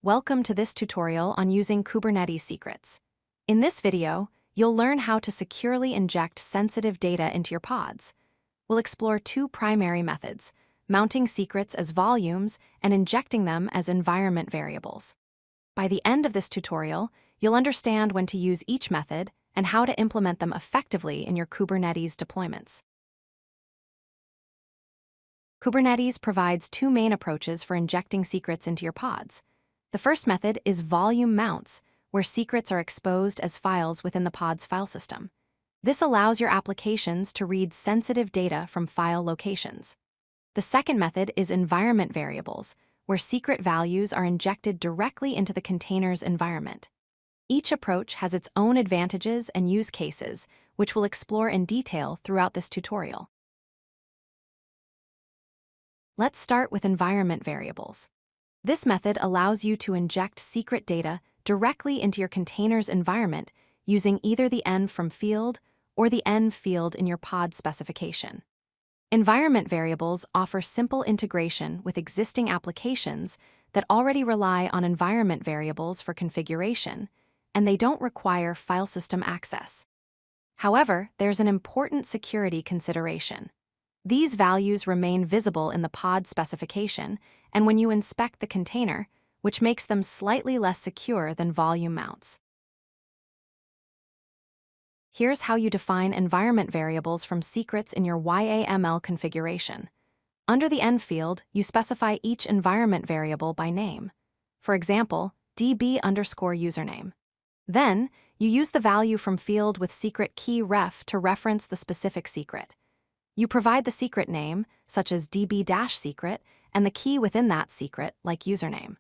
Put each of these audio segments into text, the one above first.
Welcome to this tutorial on using Kubernetes Secrets. In this video, you'll learn how to securely inject sensitive data into your pods. We'll explore two primary methods, mounting secrets as volumes and injecting them as environment variables. By the end of this tutorial, you'll understand when to use each method and how to implement them effectively in your Kubernetes deployments. Kubernetes provides two main approaches for injecting secrets into your pods. The first method is volume mounts, where secrets are exposed as files within the pod's file system. This allows your applications to read sensitive data from file locations. The second method is environment variables, where secret values are injected directly into the container's environment. Each approach has its own advantages and use cases, which we'll explore in detail throughout this tutorial. Let's start with environment variables. This method allows you to inject secret data directly into your container's environment using either the envFrom field or the env field in your pod specification. Environment variables offer simple integration with existing applications that already rely on environment variables for configuration, and they don't require file system access. However, there's an important security consideration. These values remain visible in the pod specification and when you inspect the container, which makes them slightly less secure than volume mounts. Here's how you define environment variables from secrets in your YAML configuration. Under the env field, you specify each environment variable by name. For example, db_username. Then, you use the value from field with secretKeyRef to reference the specific secret. You provide the secret name, such as db-secret, and the key within that secret, like username.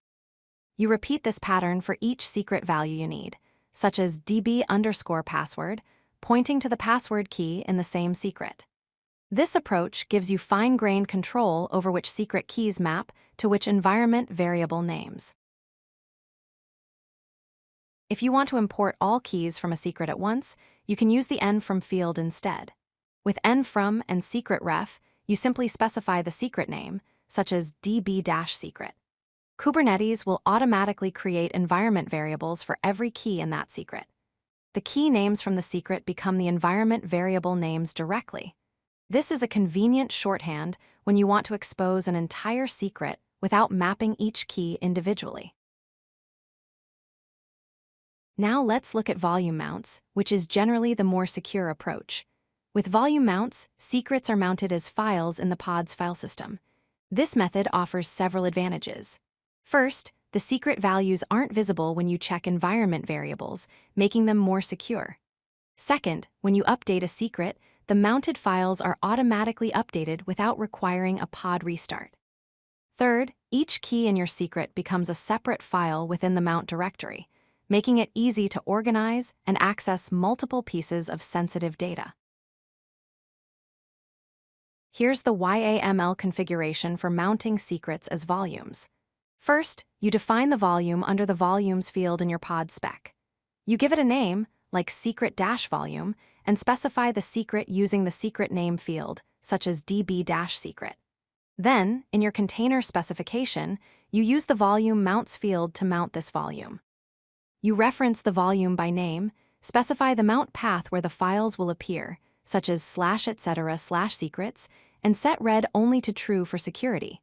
You repeat this pattern for each secret value you need, such as db_password, pointing to the password key in the same secret. This approach gives you fine-grained control over which secret keys map to which environment variable names. If you want to import all keys from a secret at once, you can use the envFrom field instead. With envFrom and secretRef, you simply specify the secret name, such as db-secret. Kubernetes will automatically create environment variables for every key in that secret. The key names from the secret become the environment variable names directly. This is a convenient shorthand when you want to expose an entire secret without mapping each key individually. Now let's look at volume mounts, which is generally the more secure approach. With volume mounts, secrets are mounted as files in the pod's file system. This method offers several advantages. First, the secret values aren't visible when you check environment variables, making them more secure. Second, when you update a secret, the mounted files are automatically updated without requiring a pod restart. Third, each key in your secret becomes a separate file within the mount directory, making it easy to organize and access multiple pieces of sensitive data. Here's the YAML configuration for mounting secrets as volumes. First, you define the volume under the volumes field in your pod spec. You give it a name, like secret-volume, and specify the secret using the secret name field, such as db-secret. Then, in your container specification, you use the volume mounts field to mount this volume. You reference the volume by name, specify the mount path where the files will appear, such as /etc/secrets, and set read only to true for security.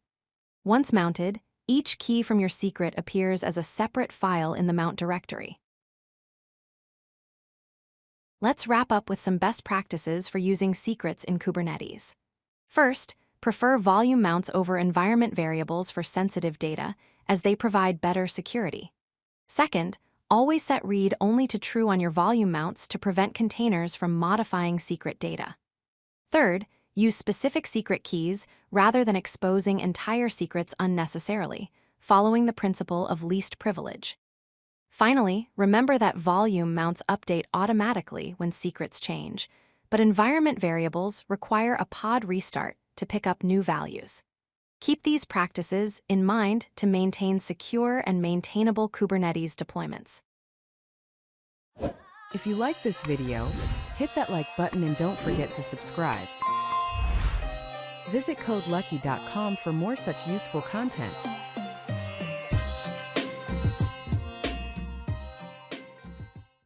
Once mounted, each key from your secret appears as a separate file in the mount directory. Let's wrap up with some best practices for using secrets in Kubernetes. First, prefer volume mounts over environment variables for sensitive data, as they provide better security. Second, always set read only to true on your volume mounts to prevent containers from modifying secret data. Third, use specific secret keys rather than exposing entire secrets unnecessarily, following the principle of least privilege. Finally, remember that volume mounts update automatically when secrets change, but environment variables require a pod restart to pick up new values. Keep these practices in mind to maintain secure and maintainable Kubernetes deployments. If you like this video, hit that like button and don't forget to subscribe. Visit codelucky.com for more such useful content.